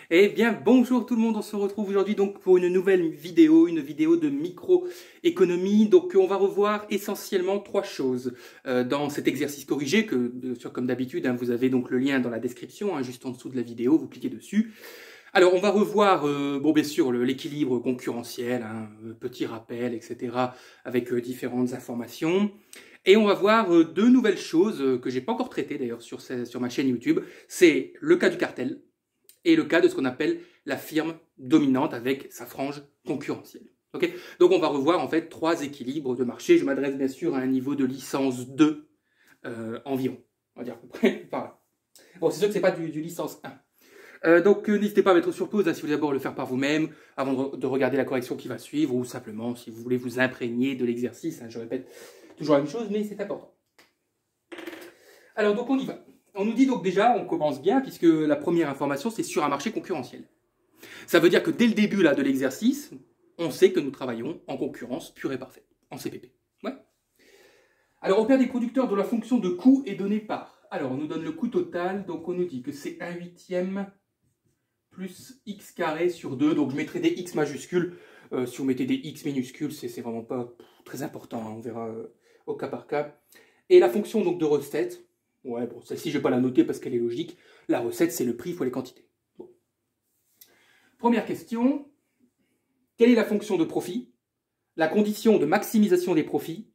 Eh bien, bonjour tout le monde, on se retrouve aujourd'hui donc pour une nouvelle vidéo, de microéconomie. Donc on va revoir essentiellement trois choses dans cet exercice corrigé que, bien sûr, comme d'habitude, vous avez donc le lien dans la description, juste en dessous de la vidéo, vous cliquez dessus. Alors on va revoir, bien sûr, l'équilibre concurrentiel, petit rappel, etc., avec différentes informations. Et on va voir deux nouvelles choses que j'ai pas encore traitées d'ailleurs sur ma chaîne YouTube. C'est le cas du cartel et le cas de ce qu'on appelle la firme dominante avec sa frange concurrentielle. Okay, donc on va revoir en fait trois équilibres de marché. Je m'adresse bien sûr à un niveau de licence 2 environ. On va dire à peu près par là. Bon, c'est sûr que c'est pas du licence 1. Donc n'hésitez pas à mettre sur pause si vous voulez d'abord le faire par vous-même, avant de regarder la correction qui va suivre, ou simplement si vous voulez vous imprégner de l'exercice. Je répète toujours la même chose, mais c'est important. Alors donc on y va. On nous dit donc déjà, on commence bien, puisque la première information, c'est sur un marché concurrentiel. Ça veut dire que dès le début là, de l'exercice, on sait que nous travaillons en concurrence pure et parfaite, en CPP. Ouais. Alors, on perd des producteurs dont la fonction de coût est donnée par. Alors, on nous donne le coût total, donc on nous dit que c'est 1/8 plus x carré sur 2. Donc, je mettrai des x majuscules. Si vous mettez des x minuscules, c'est vraiment pas très important. On verra au cas par cas. Et la fonction donc de recette, ouais, bon, celle-ci, je ne vais pas la noter parce qu'elle est logique. La recette, c'est le prix fois les quantités. Bon. Première question. Quelle est la fonction de profit, la condition de maximisation des profits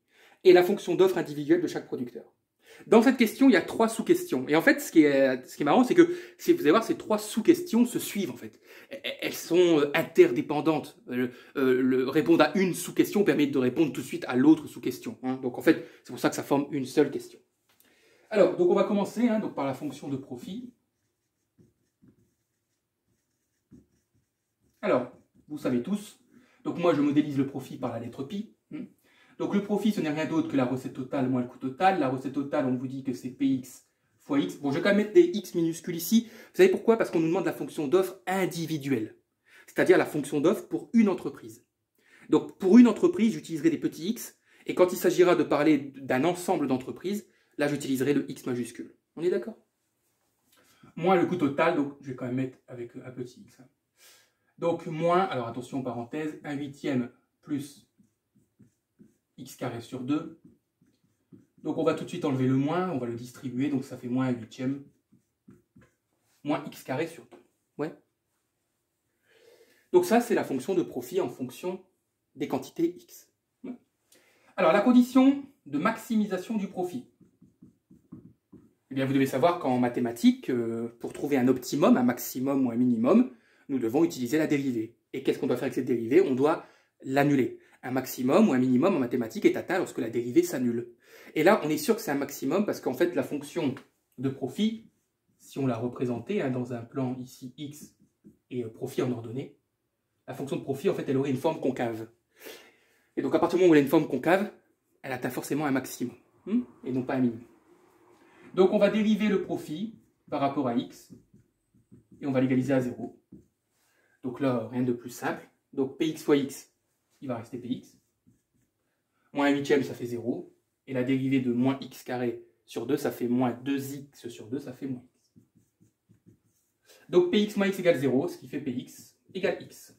et la fonction d'offre individuelle de chaque producteur? Dans cette question, il y a trois sous-questions. Et en fait, ce qui est marrant, c'est que vous allez voir, ces trois sous-questions se suivent en fait. Elles sont interdépendantes. Répondre à une sous-question permet de répondre tout de suite à l'autre sous-question. Donc en fait, c'est pour ça que ça forme une seule question. Alors, donc on va commencer donc par la fonction de profit. Alors, vous savez tous, donc moi je modélise le profit par la lettre pi. Donc le profit, ce n'est rien d'autre que la recette totale moins le coût total. La recette totale, on vous dit que c'est Px fois x. Bon, je vais quand même mettre des x minuscules ici. Vous savez pourquoi? Parce qu'on nous demande la fonction d'offre individuelle, c'est-à-dire la fonction d'offre pour une entreprise. Donc pour une entreprise, j'utiliserai des petits x, et quand il s'agira de parler d'un ensemble d'entreprises, là j'utiliserai le x majuscule. On est d'accord? Moins le coût total, donc je vais quand même mettre avec un petit x. Donc moins, alors attention parenthèse, 1/8 plus x carré sur 2. Donc on va tout de suite enlever le moins, on va le distribuer, donc ça fait moins 1/8 moins x carré sur 2. Ouais. Donc ça, c'est la fonction de profit en fonction des quantités x. Ouais. Alors la condition de maximisation du profit. Eh bien, vous devez savoir qu'en mathématiques, pour trouver un optimum, un maximum ou un minimum, nous devons utiliser la dérivée. Et qu'est-ce qu'on doit faire avec cette dérivée? On doit l'annuler. Un maximum ou un minimum en mathématiques est atteint lorsque la dérivée s'annule. Et là, on est sûr que c'est un maximum parce qu'en fait, la fonction de profit, si on la représentait dans un plan ici x et profit en ordonnée, la fonction de profit, en fait, elle aurait une forme concave. Et donc, à partir du moment où elle a une forme concave, elle atteint forcément un maximum, et non pas un minimum. Donc, on va dériver le profit par rapport à x, et on va l'égaliser à 0. Donc là, rien de plus simple. Donc, px fois x, il va rester px. Moins 1/8, ça fait 0. Et la dérivée de moins x carré sur 2, ça fait moins 2x sur 2, ça fait moins x. Donc px moins x égale 0, ce qui fait px égale x.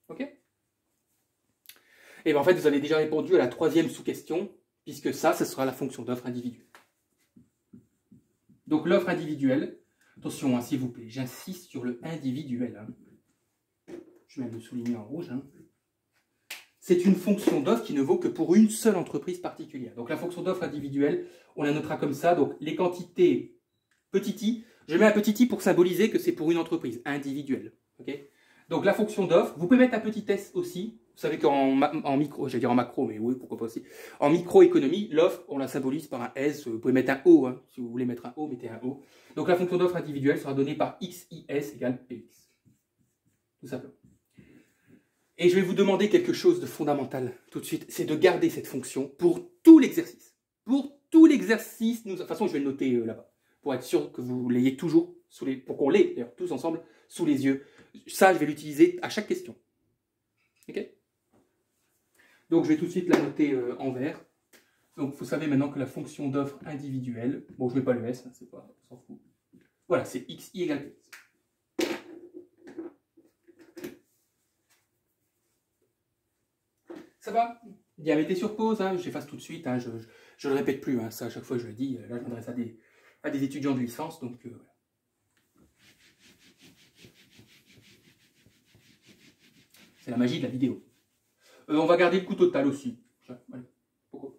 Ok? Et bien en fait, vous avez déjà répondu à la troisième sous-question, puisque ça, ce sera la fonction d'offre individuelle. Donc l'offre individuelle, attention, s'il vous plaît, j'insiste sur le individuel. Je vais même le souligner en rouge. C'est une fonction d'offre qui ne vaut que pour une seule entreprise particulière. Donc la fonction d'offre individuelle, on la notera comme ça. Donc les quantités petit i, je mets un petit i pour symboliser que c'est pour une entreprise individuelle. Okay? Donc la fonction d'offre, vous pouvez mettre un petit s aussi. Vous savez qu'en micro, j'allais dire en macro, mais oui, pourquoi pas aussi. En microéconomie, l'offre, on la symbolise par un s. Vous pouvez mettre un o. Si vous voulez mettre un o, mettez un o. Donc la fonction d'offre individuelle sera donnée par xis égale px. Tout simplement. Et je vais vous demander quelque chose de fondamental tout de suite, c'est de garder cette fonction pour tout l'exercice. Pour tout l'exercice, de toute façon je vais le noter là-bas, pour être sûr que vous l'ayez toujours, pour qu'on l'ait d'ailleurs tous ensemble sous les yeux. Ça, je vais l'utiliser à chaque question. Ok? Donc je vais tout de suite la noter en vert. Donc vous savez maintenant que la fonction d'offre individuelle, bon je ne mets pas le S, c'est pas, on s'en fout. Voilà, c'est xi égale px. va? Bien, mettez sur pause, hein, j'efface tout de suite, hein, je ne le répète plus, hein, ça à chaque fois je le dis, là je m'adresse à des étudiants de licence, donc voilà. C'est la magie de la vidéo. On va garder le coût total aussi. Allez, pourquoi?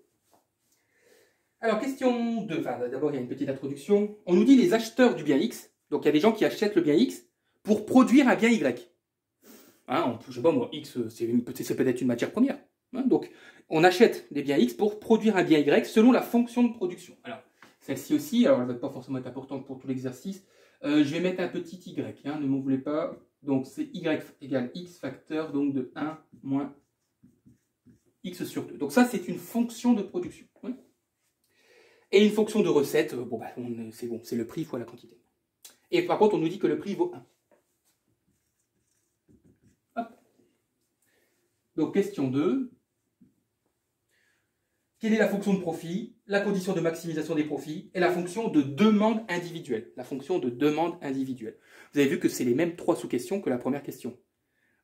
Alors, question 2. Enfin, d'abord, il y a une petite introduction. On nous dit les acheteurs du bien X. Donc, il y a des gens qui achètent le bien X pour produire un bien Y. Hein, je sais pas moi, X, c'est peut-être une matière première. Hein, donc, on achète des biens X pour produire un bien Y selon la fonction de production. Alors, celle-ci aussi, alors elle ne va pas forcément être importante pour tout l'exercice. Je vais mettre un petit Y, hein, ne m'en voulez pas. Donc, c'est Y égale X facteur donc de 1 moins X sur 2. Donc ça, c'est une fonction de production. Oui. Et une fonction de recette, bon, bah, c'est bon, c'est le prix fois la quantité. Et par contre, on nous dit que le prix vaut 1. Hop. Donc, question 2. Quelle est la fonction de profit, la condition de maximisation des profits et la fonction de demande individuelle? La fonction de demande individuelle. Vous avez vu que c'est les mêmes 3 sous-questions que la première question.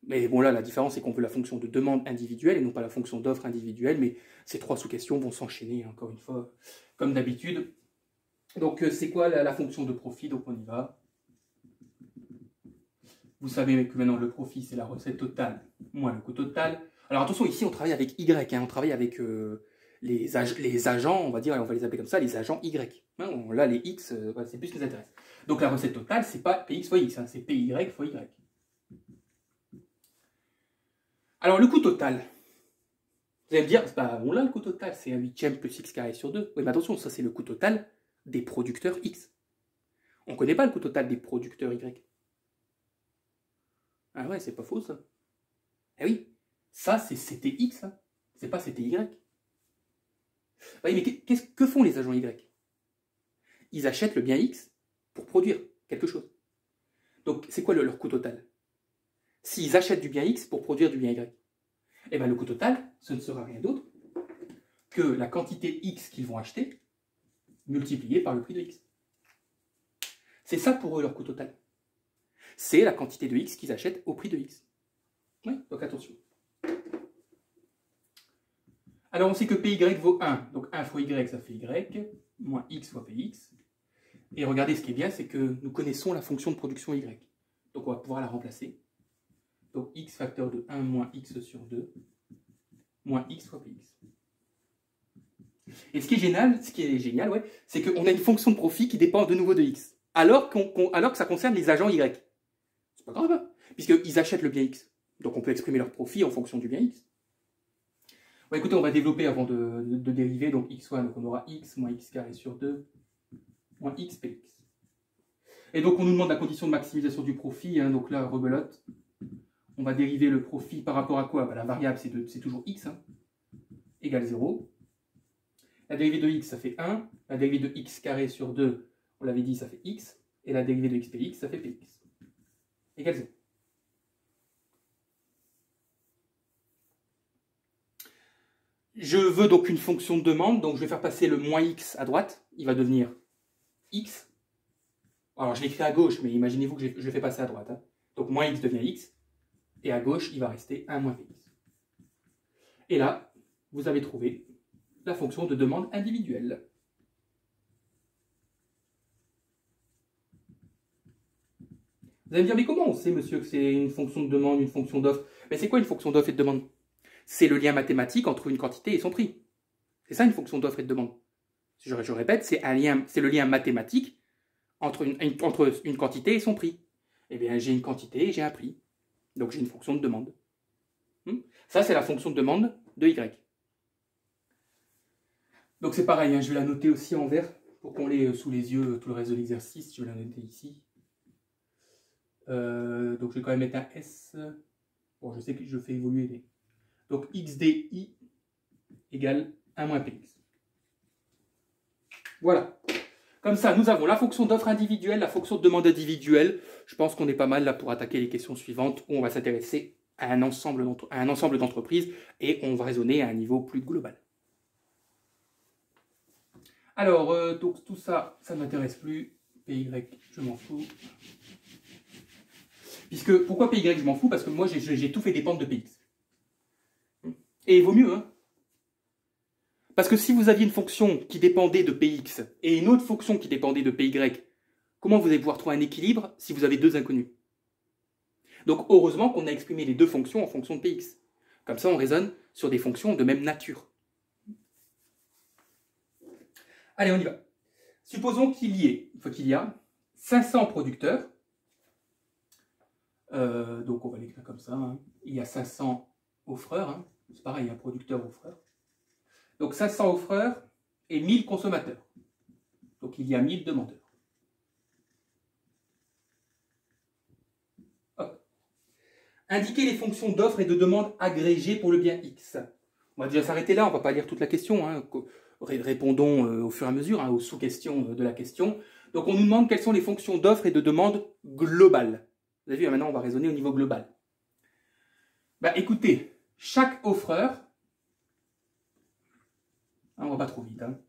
Mais bon, là, la différence, c'est qu'on veut la fonction de demande individuelle et non pas la fonction d'offre individuelle. Mais ces 3 sous-questions vont s'enchaîner, encore une fois, comme d'habitude. Donc, c'est quoi la fonction de profit? Donc, on y va. Vous savez que maintenant, le profit, c'est la recette totale moins le coût total. Alors, attention, ici, on travaille avec Y. Hein, on travaille avec les agents, on va dire, on va les appeler comme ça, les agents Y. Hein, là, les X, c'est plus ce qui nous intéresse. Donc, la recette totale, c'est pas PX fois X, hein, c'est PY fois Y. Alors, le coût total, vous allez me dire, bah, on l'a le coût total, c'est 1/8 plus X carré sur 2. Oui, mais attention, ça c'est le coût total des producteurs X. On ne connaît pas le coût total des producteurs Y. Ah ouais, c'est pas faux ça. Eh oui, ça c'était X, hein. C'est pas c'était Y. Oui, mais que font les agents Y? Ils achètent le bien X pour produire quelque chose. Donc, c'est quoi leur coût total? S'ils achètent du bien X pour produire du bien Y, eh bien, le coût total, ce ne sera rien d'autre que la quantité X qu'ils vont acheter multipliée par le prix de X. C'est ça pour eux leur coût total. C'est la quantité de X qu'ils achètent au prix de X. Oui, donc attention. Alors on sait que PY vaut 1. Donc 1 fois Y, ça fait Y, moins X fois PX. Et regardez, ce qui est bien, c'est que nous connaissons la fonction de production Y. Donc on va pouvoir la remplacer. Donc X facteur de 1 moins X sur 2, moins X fois PX. Et ce qui est génial, ouais, c'est qu'on a une fonction de profit qui dépend de nouveau de X. Alors que ça concerne les agents Y. C'est pas grave, hein, puisqu'ils achètent le bien X. Donc on peut exprimer leur profit en fonction du bien X. Bon, écoutez, on va développer avant de dériver. Donc x1, donc on aura X moins X carré sur 2, moins X PX. Et donc on nous demande la condition de maximisation du profit. Hein, donc là, rebelote. On va dériver le profit par rapport à quoi? Bah, la variable, c'est toujours X, hein, égale 0. La dérivée de X, ça fait 1. La dérivée de X carré sur 2, on l'avait dit, ça fait X. Et la dérivée de X PX, ça fait PX. Égale 0. Je veux donc une fonction de demande, donc je vais faire passer le moins X à droite. Il va devenir X. Alors je l'écris à gauche, mais imaginez-vous que je le fais passer à droite. Hein. Donc moins X devient X. Et à gauche, il va rester 1 moins PX. Et là, vous avez trouvé la fonction de demande individuelle. Vous allez me dire, mais comment on sait, monsieur, que c'est une fonction de demande, une fonction d'offre? Mais c'est quoi une fonction d'offre et de demande? C'est le lien mathématique entre une quantité et son prix. C'est ça une fonction d'offre et de demande. Je répète, c'est le lien mathématique entre une quantité et son prix. Eh bien, j'ai une quantité et j'ai un prix. Donc j'ai une fonction de demande. Ça, c'est la fonction de demande de Y. Donc c'est pareil, hein, je vais la noter aussi en vert pour qu'on l'ait sous les yeux tout le reste de l'exercice. Je vais la noter ici. Donc je vais quand même mettre un S. Bon, je sais que je fais évoluer les... Donc XDI égale 1 moins PX. Voilà. Comme ça, nous avons la fonction d'offre individuelle, la fonction de demande individuelle. Je pense qu'on est pas mal là pour attaquer les questions suivantes où on va s'intéresser à un ensemble d'entreprises et on va raisonner à un niveau plus global. Alors, donc tout ça, ça ne m'intéresse plus. PY, je m'en fous. Pourquoi PY, je m'en fous? Parce que moi, j'ai tout fait dépendre de PX. Et il vaut mieux, hein. Parce que si vous aviez une fonction qui dépendait de Px et une autre fonction qui dépendait de Py, comment vous allez pouvoir trouver un équilibre si vous avez deux inconnus? Donc heureusement qu'on a exprimé les deux fonctions en fonction de Px. Comme ça, on raisonne sur des fonctions de même nature. Allez, on y va. Supposons qu'il y a 500 producteurs. Donc on va l'écrire comme ça. Hein. Il y a 500 offreurs. Hein. C'est pareil, un producteur-offreur. Donc 500 offreurs et 1000 consommateurs. Donc il y a 1000 demandeurs. Hop. Indiquer les fonctions d'offre et de demande agrégées pour le bien X. On va déjà s'arrêter là, on ne va pas lire toute la question. Hein. Répondons au fur et à mesure, hein, aux sous-questions de la question. Donc on nous demande quelles sont les fonctions d'offre et de demande globales. Vous avez vu, maintenant on va raisonner au niveau global. Bah écoutez, chaque offreur, on ne va pas trop vite, hein.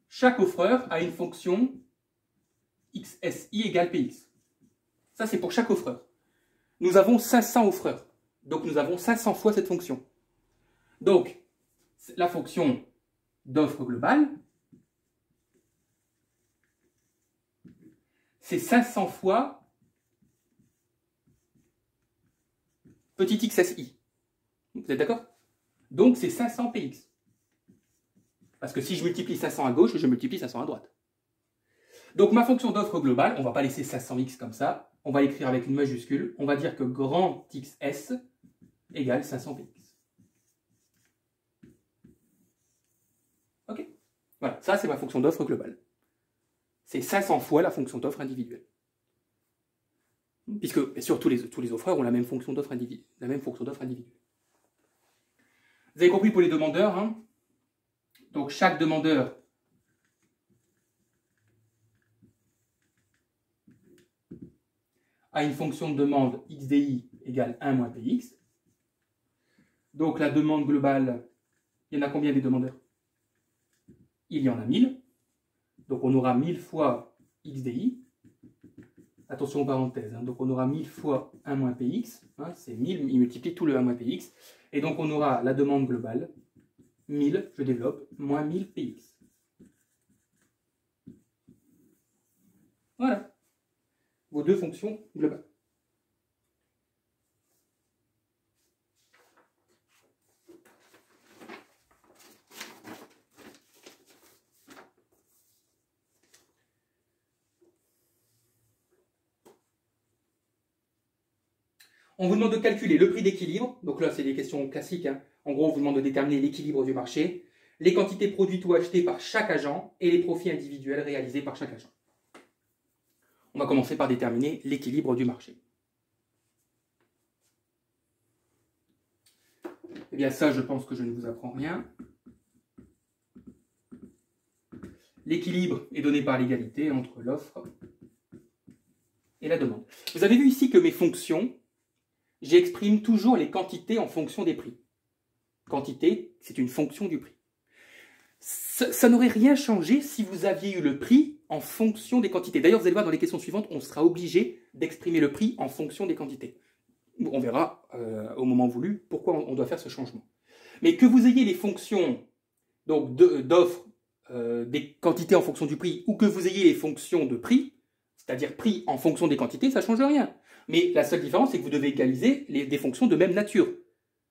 Chaque offreur a une fonction XSI égale PX. Ça c'est pour chaque offreur. Nous avons 500 offreurs, donc nous avons 500 fois cette fonction. Donc, la fonction d'offre globale, c'est 500 fois petit xsi. Vous êtes d'accord? Donc c'est 500 px. Parce que si je multiplie 500 à gauche, je multiplie 500 à droite. Donc ma fonction d'offre globale, on ne va pas laisser 500x comme ça, on va l'écrire avec une majuscule, on va dire que grand xs égale 500 px. Ok? Voilà, ça c'est ma fonction d'offre globale. C'est 500 fois la fonction d'offre individuelle. Puisque, bien sûr, tous les offreurs ont la même fonction d'offre individuelle. Vous avez compris pour les demandeurs, hein? Donc chaque demandeur a une fonction de demande xdi égale 1 moins px. Donc la demande globale, il y en a combien des demandeurs? Il y en a 1000. Donc on aura 1000 fois xdi. Attention aux parenthèses. Hein. Donc on aura 1000 fois 1 moins px. Hein, c'est 1000, il multiplie tout le 1 moins px. Et donc on aura la demande globale, 1000, je développe, moins 1000 px. Voilà. Vos deux fonctions globales. On vous demande de calculer le prix d'équilibre. Donc là, c'est des questions classiques. Hein. En gros, on vous demande de déterminer l'équilibre du marché, les quantités produites ou achetées par chaque agent et les profits individuels réalisés par chaque agent. On va commencer par déterminer l'équilibre du marché. Eh bien ça, je pense que je ne vous apprends rien. L'équilibre est donné par l'égalité entre l'offre et la demande. Vous avez vu ici que mes fonctions, j'exprime toujours les quantités en fonction des prix. Quantité, c'est une fonction du prix. Ça n'aurait rien changé si vous aviez eu le prix en fonction des quantités. D'ailleurs, vous allez voir dans les questions suivantes, on sera obligé d'exprimer le prix en fonction des quantités. On verra au moment voulu pourquoi on doit faire ce changement. Mais que vous ayez les fonctions d'offre, des quantités en fonction du prix, ou que vous ayez les fonctions de prix, c'est-à-dire prix en fonction des quantités, ça ne change rien. Mais la seule différence, c'est que vous devez égaliser des fonctions de même nature.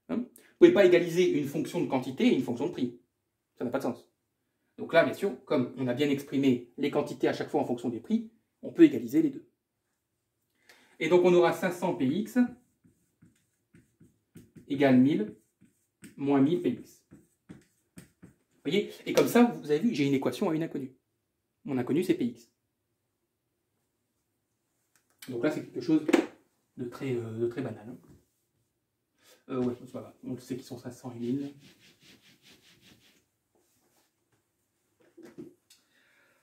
Hein, vous ne pouvez pas égaliser une fonction de quantité et une fonction de prix. Ça n'a pas de sens. Donc là, bien sûr, comme on a bien exprimé les quantités à chaque fois en fonction des prix, on peut égaliser les deux. Et donc on aura 500 px égale 1000 moins 1000 px. Vous voyez? Et comme ça, vous avez vu, j'ai une équation à une inconnue. Mon inconnue, c'est px. Donc là, c'est quelque chose de très banal. Hein. Ouais, c'est pas grave. On sait qu'ils sont 500 et 1000.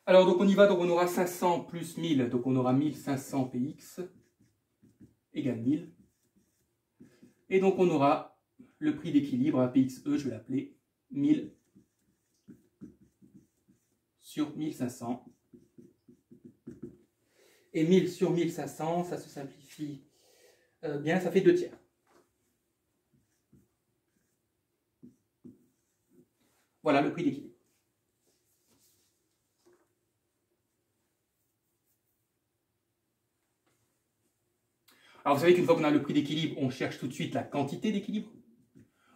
Alors, donc on y va, donc on aura 500 plus 1000, donc on aura 1500 px égale 1000. Et donc on aura le prix d'équilibre à pxe, je vais l'appeler 1000 sur 1500. Et 1000 sur 1500, ça se simplifie bien, ça fait 2 tiers. Voilà le prix d'équilibre. Alors vous savez qu'une fois qu'on a le prix d'équilibre, on cherche tout de suite la quantité d'équilibre.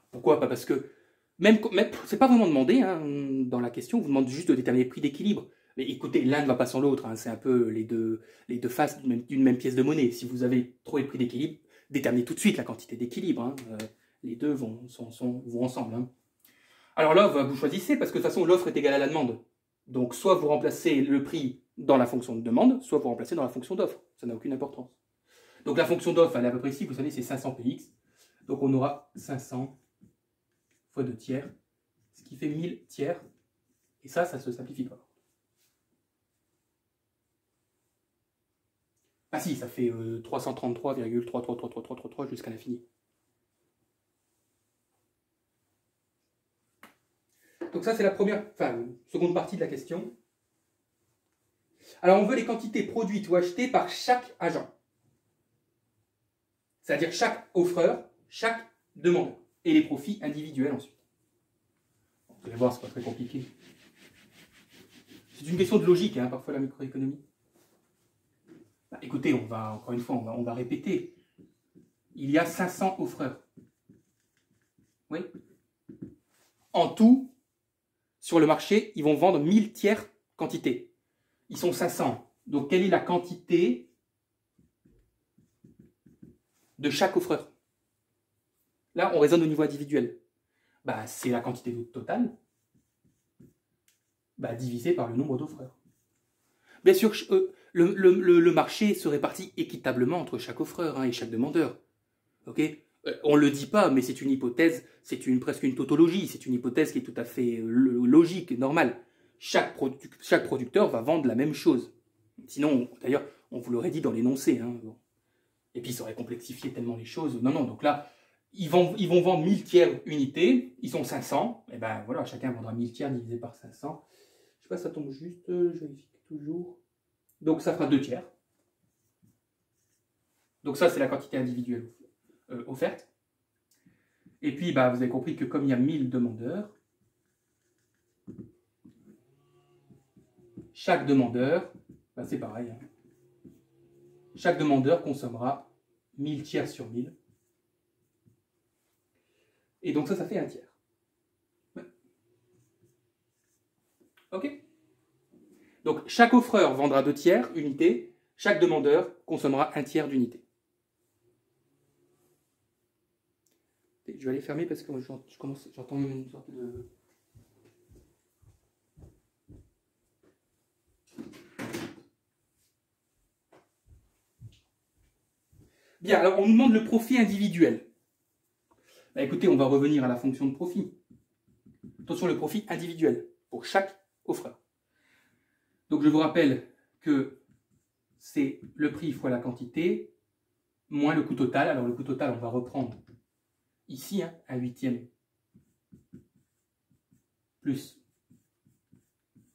Pourquoi? Pas parce que, même c'est pas vraiment demandé hein, dans la question, on vous demande juste de déterminer le prix d'équilibre. Mais écoutez, l'un ne va pas sans l'autre, hein, c'est un peu les deux faces d'une même pièce de monnaie. Si vous avez trouvé le prix d'équilibre, déterminez tout de suite la quantité d'équilibre. Hein. Les deux vont ensemble. Hein. Alors là, vous choisissez, parce que de toute façon, l'offre est égale à la demande. Donc soit vous remplacez le prix dans la fonction de demande, soit vous remplacez dans la fonction d'offre. Ça n'a aucune importance. Donc la fonction d'offre, elle est à peu près ici, vous savez, c'est 500 px. Donc on aura 500 fois 2 tiers, ce qui fait 1000 tiers. Et ça se simplifie pas. Ah si, ça fait 333,3333333 jusqu'à l'infini. Donc ça, c'est la seconde partie de la question. Alors, on veut les quantités produites ou achetées par chaque agent. C'est-à-dire chaque offreur, chaque demandeur. Et les profits individuels ensuite. Vous allez voir, c'est pas très compliqué. C'est une question de logique, hein, parfois la microéconomie. Bah, écoutez, encore une fois, on va répéter. Il y a 500 offreurs. Oui. En tout, sur le marché, ils vont vendre 1000 tiers quantité. Ils sont 500. Donc, quelle est la quantité de chaque offreur? Là, on raisonne au niveau individuel. Bah, c'est la quantité totale divisé par le nombre d'offreurs. Bien sûr, le marché se répartit équitablement entre chaque offreur et chaque demandeur. Okay, on ne le dit pas, mais c'est une hypothèse, c'est presque une tautologie, c'est une hypothèse qui est tout à fait logique et normale. Chaque producteur va vendre la même chose. Sinon, d'ailleurs, on vous l'aurait dit dans l'énoncé. Hein. Et puis, ça aurait complexifié tellement les choses. Non, donc là, ils vont vendre 1000 tiers unités, ils sont 500. Et ben voilà, chacun vendra 1000 tiers divisé par 500. Je sais pas, ça tombe juste, je vérifie toujours. Donc, ça fera 2 tiers. Donc ça, c'est la quantité individuelle offerte. Et puis, vous avez compris que comme il y a 1000 demandeurs, chaque demandeur, c'est pareil, hein, chaque demandeur consommera 1000 tiers sur 1000. Et donc ça fait 1 tiers. Ok? Donc chaque offreur vendra 2 tiers unités, chaque demandeur consommera 1 tiers d'unité. Je vais aller fermer parce que j'entends une sorte de... Bien, alors on nous demande le profit individuel. Écoutez, on va revenir à la fonction de profit. Attention, le profit individuel pour chaque offreur. Donc je vous rappelle que c'est le prix fois la quantité moins le coût total. Alors le coût total, on va reprendre ici, hein, 1/8 plus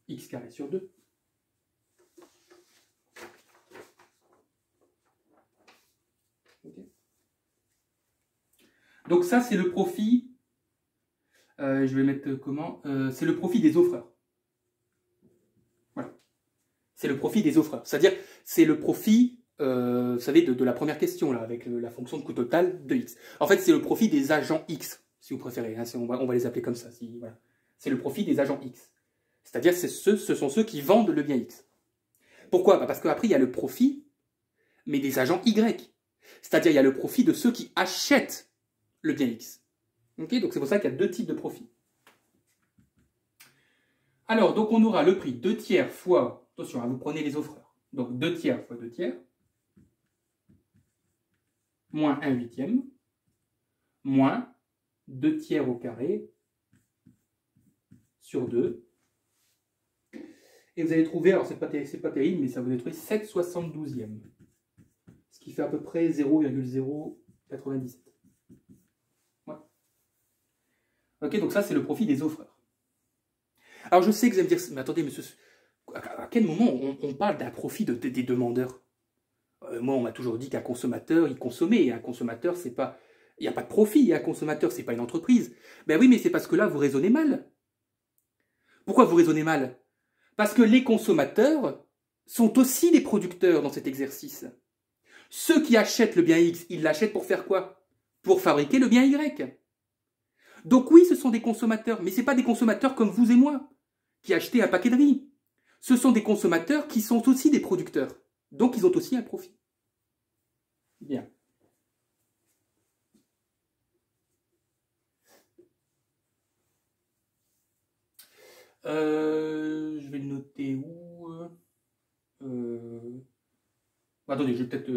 x carré sur 2. Okay. Donc ça, c'est le profit, je vais mettre comment, c'est le profit des offreurs. Voilà. C'est le profit des offreurs. C'est-à-dire, c'est le profit, vous savez, de la première question, là, avec la fonction de coût total de x. En fait, c'est le profit des agents x, si vous préférez. Hein, on va les appeler comme ça. Voilà. C'est le profit des agents x. C'est-à-dire, ce sont ceux qui vendent le bien x. Pourquoi? Parce qu'après, il y a le profit, mais des agents y. C'est-à-dire, il y a le profit de ceux qui achètent le bien x. Okay, donc, c'est pour ça qu'il y a 2 types de profits. Alors, donc, on aura le prix 2 tiers fois, attention, hein, vous prenez les offreurs. Donc, 2 tiers fois 2 tiers, moins 1/8, moins 2 tiers au carré sur 2. Et vous allez trouver, alors c'est pas terrible, mais ça vous allez trouver 7/72. Ce qui fait à peu près 0,097. Ouais. Ok, donc ça c'est le profit des offreurs. Alors je sais que vous allez me dire, mais attendez, monsieur, à quel moment on parle d'un profit des demandeurs? Moi, on m'a toujours dit qu'un consommateur, il consommait. Et un consommateur, c'est pas... Il n'y a pas de profit. Un consommateur, c'est pas une entreprise. Ben oui, mais c'est parce que là, vous raisonnez mal. Pourquoi vous raisonnez mal? Parce que les consommateurs sont aussi des producteurs dans cet exercice. Ceux qui achètent le bien X, ils l'achètent pour faire quoi? Pour fabriquer le bien Y. Donc oui, ce sont des consommateurs, mais ce n'est pas des consommateurs comme vous et moi, qui achetaient un paquet de riz. Ce sont des consommateurs qui sont aussi des producteurs. Donc ils ont aussi un profit. Bien. Je vais le noter où? Attendez, je vais peut-être...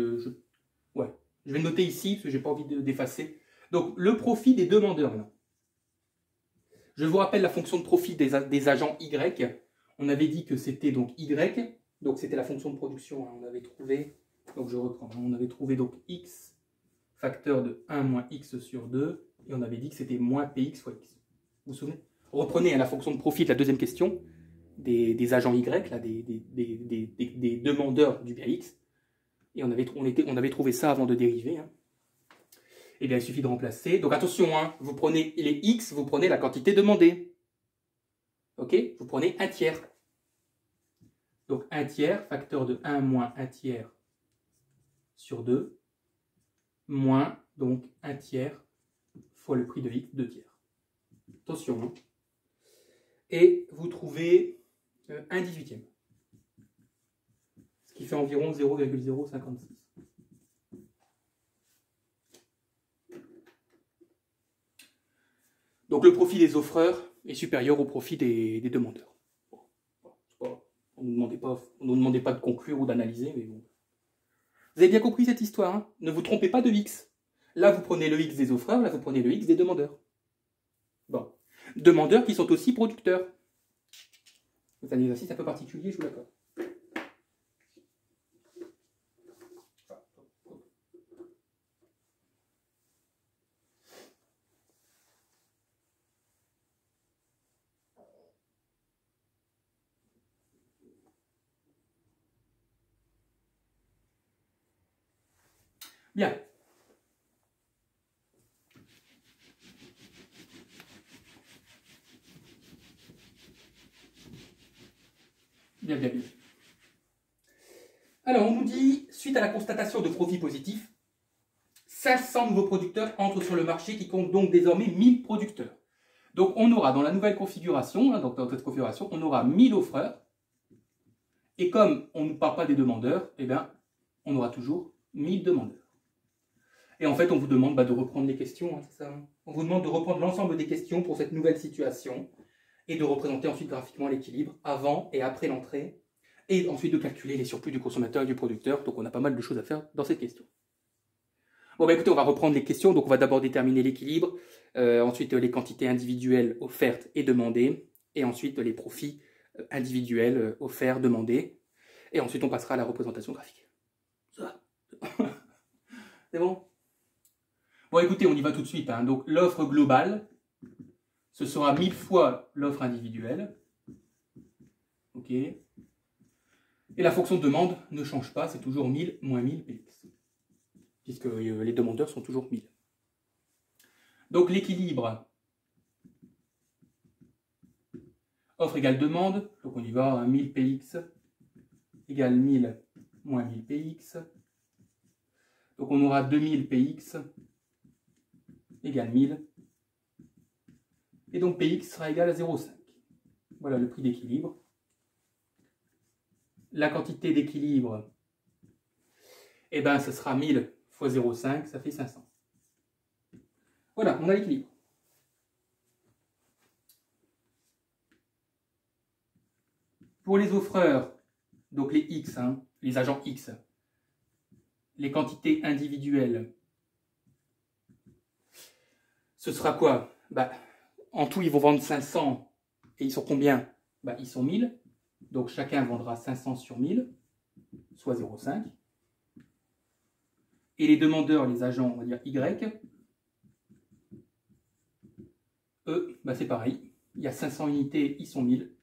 ouais. Je vais le noter ici, parce que je n'ai pas envie d'effacer. Donc, le profit des demandeurs. Là. Je vous rappelle la fonction de profit des agents Y. On avait dit que c'était donc Y. Donc, c'était la fonction de production. Hein. On avait trouvé... Donc, je reprends. Hein. On avait trouvé donc X, facteur de 1 moins X sur 2. Et on avait dit que c'était moins PX fois X. Vous vous souvenez? Reprenez hein, la fonction de profit de la deuxième question. Des agents Y, là, des demandeurs du bien X. Et on avait trouvé ça avant de dériver. Hein. Eh bien, il suffit de remplacer. Donc attention, hein, vous prenez les X, vous prenez la quantité demandée. OK? Vous prenez un tiers. Donc un tiers, facteur de 1 moins un tiers sur 2, moins donc un tiers fois le prix de X, 2 tiers. Attention. Hein. Et vous trouvez 1/18. Ce qui fait environ 0,056. Donc le profit des offreurs est supérieur au profit des demandeurs. On ne nous demandait pas de conclure ou d'analyser, mais bon. Vous avez bien compris cette histoire, hein? Ne vous trompez pas de X. Là, vous prenez le X des offreurs, là, vous prenez le X des demandeurs. Bon. Demandeurs qui sont aussi producteurs. C'est un exercice un peu particulier, je vous l'accorde. Bien. Bien, bien, bien. Alors, on nous dit, suite à la constatation de profit positif, 500 nouveaux producteurs entrent sur le marché qui compte donc désormais 1000 producteurs. Donc, on aura dans la nouvelle configuration, hein, donc dans cette configuration, on aura 1000 offreurs. Et comme on ne parle pas des demandeurs, eh bien, on aura toujours 1000 demandeurs. Et en fait, on vous demande de reprendre les questions, hein, c'est ça, hein. On vous demande de reprendre l'ensemble des questions pour cette nouvelle situation et de représenter ensuite graphiquement l'équilibre avant et après l'entrée et ensuite de calculer les surplus du consommateur et du producteur. Donc, on a pas mal de choses à faire dans cette question. Bon, écoutez, on va reprendre les questions. Donc, on va d'abord déterminer l'équilibre, ensuite les quantités individuelles offertes et demandées, et ensuite les profits individuels offerts, demandés, et ensuite on passera à la représentation graphique. Ça c'est bon? Bon, écoutez, on y va tout de suite. Hein. Donc, l'offre globale, ce sera 1000 fois l'offre individuelle. OK. Et la fonction de demande ne change pas, c'est toujours 1000 moins 1000 PX. Puisque les demandeurs sont toujours 1000. Donc, l'équilibre offre égale demande. Donc, on y va, hein, 1000 PX égale 1000 moins 1000 PX. Donc, on aura 2000 PX égale 1000. Et donc, PX sera égal à 0,5. Voilà le prix d'équilibre. La quantité d'équilibre, eh ben, ce sera 1000 fois 0,5, ça fait 500. Voilà, on a l'équilibre. Pour les offreurs, donc les X, hein, les agents X, les quantités individuelles, ce sera quoi? En tout, ils vont vendre 500 et ils sont combien? Ils sont 1000. Donc chacun vendra 500 sur 1000, soit 0,5. Et les demandeurs, les agents, on va dire Y, eux, c'est pareil. Il y a 500 unités, ils sont 1000.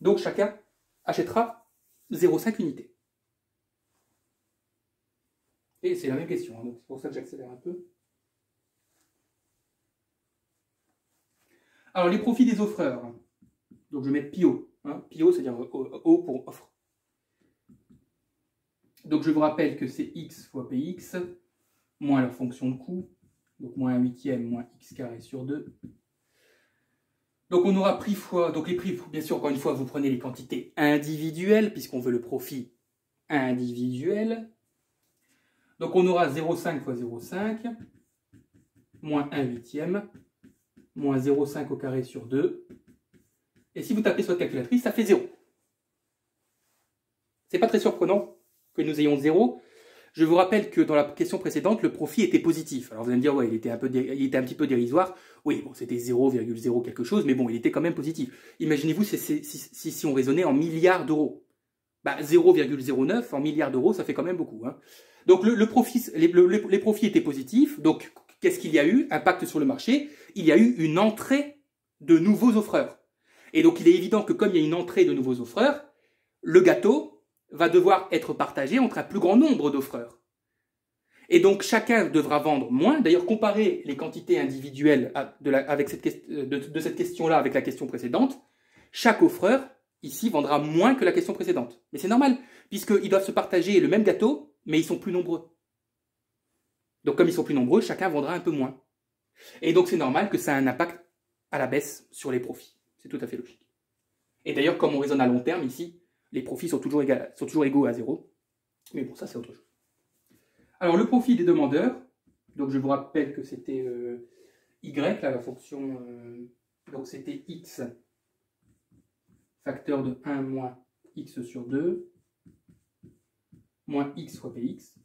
Donc chacun achètera 0,5 unités. Et c'est la même question, hein, donc c'est pour ça que j'accélère un peu. Alors, les profits des offreurs. Donc, je vais mettre PIO. Hein. PIO, c'est-à-dire O pour offre. Donc, je vous rappelle que c'est X fois PX, moins leur fonction de coût. Donc, moins 1/8 moins X carré sur 2. Donc, on aura prix fois... Donc, les prix, bien sûr, encore une fois, vous prenez les quantités individuelles, puisqu'on veut le profit individuel. Donc, on aura 0,5 fois 0,5, moins 1/8, moins 0,5 au carré sur 2. Et si vous tapez sur votre calculatrice, ça fait 0. C'est pas très surprenant que nous ayons 0. Je vous rappelle que dans la question précédente, le profit était positif. Alors vous allez me dire, ouais, il était un petit peu dérisoire. Oui, bon, c'était 0,0 quelque chose, mais bon, il était quand même positif. Imaginez-vous si on raisonnait en milliards d'euros. Bah, 0,09 en milliards d'euros, ça fait quand même beaucoup. Hein. Donc les profits étaient positifs. Donc qu'est-ce qu'il y a eu? Impact sur le marché. Il y a eu une entrée de nouveaux offreurs. Et donc il est évident que comme il y a une entrée de nouveaux offreurs, le gâteau va devoir être partagé entre un plus grand nombre d'offreurs. Et donc chacun devra vendre moins. D'ailleurs, comparez les quantités individuelles de cette question-là avec la question précédente. Chaque offreur, ici, vendra moins que la question précédente. Mais c'est normal, puisqu'ils doivent se partager le même gâteau, mais ils sont plus nombreux. Donc comme ils sont plus nombreux, chacun vendra un peu moins. Et donc c'est normal que ça ait un impact à la baisse sur les profits. C'est tout à fait logique. Et d'ailleurs, comme on raisonne à long terme ici, les profits sont toujours égaux à 0. Mais bon, ça c'est autre chose. Alors le profit des demandeurs, donc je vous rappelle que c'était Y, là, la fonction, donc c'était X, facteur de 1 moins X sur 2, moins X fois PX.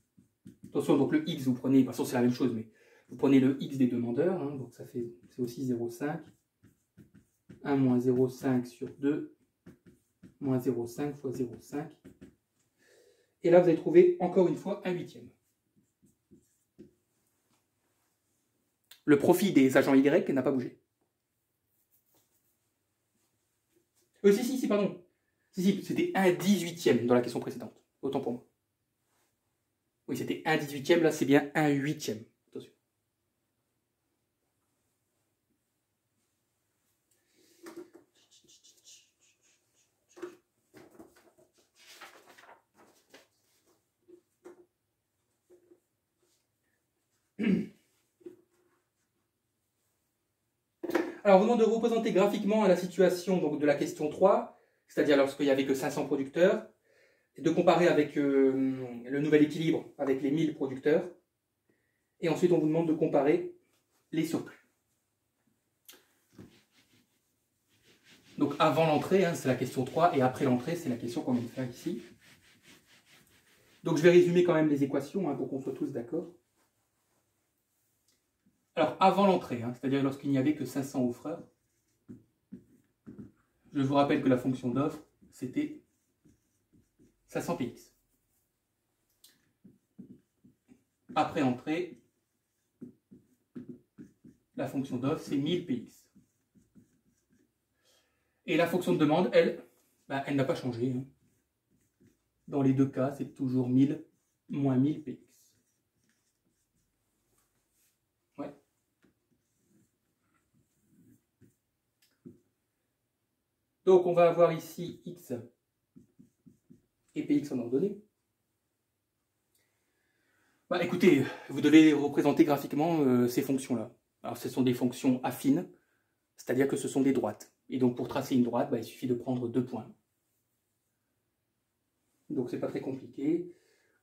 Attention, donc le X, vous prenez, de toute façon c'est la même chose, mais vous prenez le X des demandeurs, hein, donc ça fait, c'est aussi 0,5, 1 moins 0,5 sur 2, moins 0,5 fois 0,5. Et là, vous allez trouver encore une fois 1/8. Le profit des agents Y n'a pas bougé. Si, pardon. Si, c'était 1/18 dans la question précédente. Autant pour moi. Oui, c'était 1/18, là c'est bien 1/8. Attention. Alors, on vous demande de représenter graphiquement la situation donc, de la question 3, c'est-à-dire lorsqu'il n'y avait que 500 producteurs, et de comparer avec le nouvel équilibre avec les 1000 producteurs. Et ensuite, on vous demande de comparer les surplus. Donc, avant l'entrée, hein, c'est la question 3, et après l'entrée, c'est la question qu'on vient de faire ici. Donc, je vais résumer quand même les équations hein, pour qu'on soit tous d'accord. Alors, avant l'entrée, hein, c'est-à-dire lorsqu'il n'y avait que 500 offreurs, je vous rappelle que la fonction d'offre, c'était 500 px. Après entrée, la fonction d'offre, c'est 1000 px. Et la fonction de demande, elle, elle n'a pas changé. Hein. Dans les deux cas, c'est toujours 1000 moins 1000 px. Ouais. Donc, on va avoir ici x et px en ordonnée. Écoutez, vous devez représenter graphiquement ces fonctions-là. Alors, ce sont des fonctions affines, c'est-à-dire que ce sont des droites. Et donc, pour tracer une droite, il suffit de prendre 2 points. Donc, c'est pas très compliqué.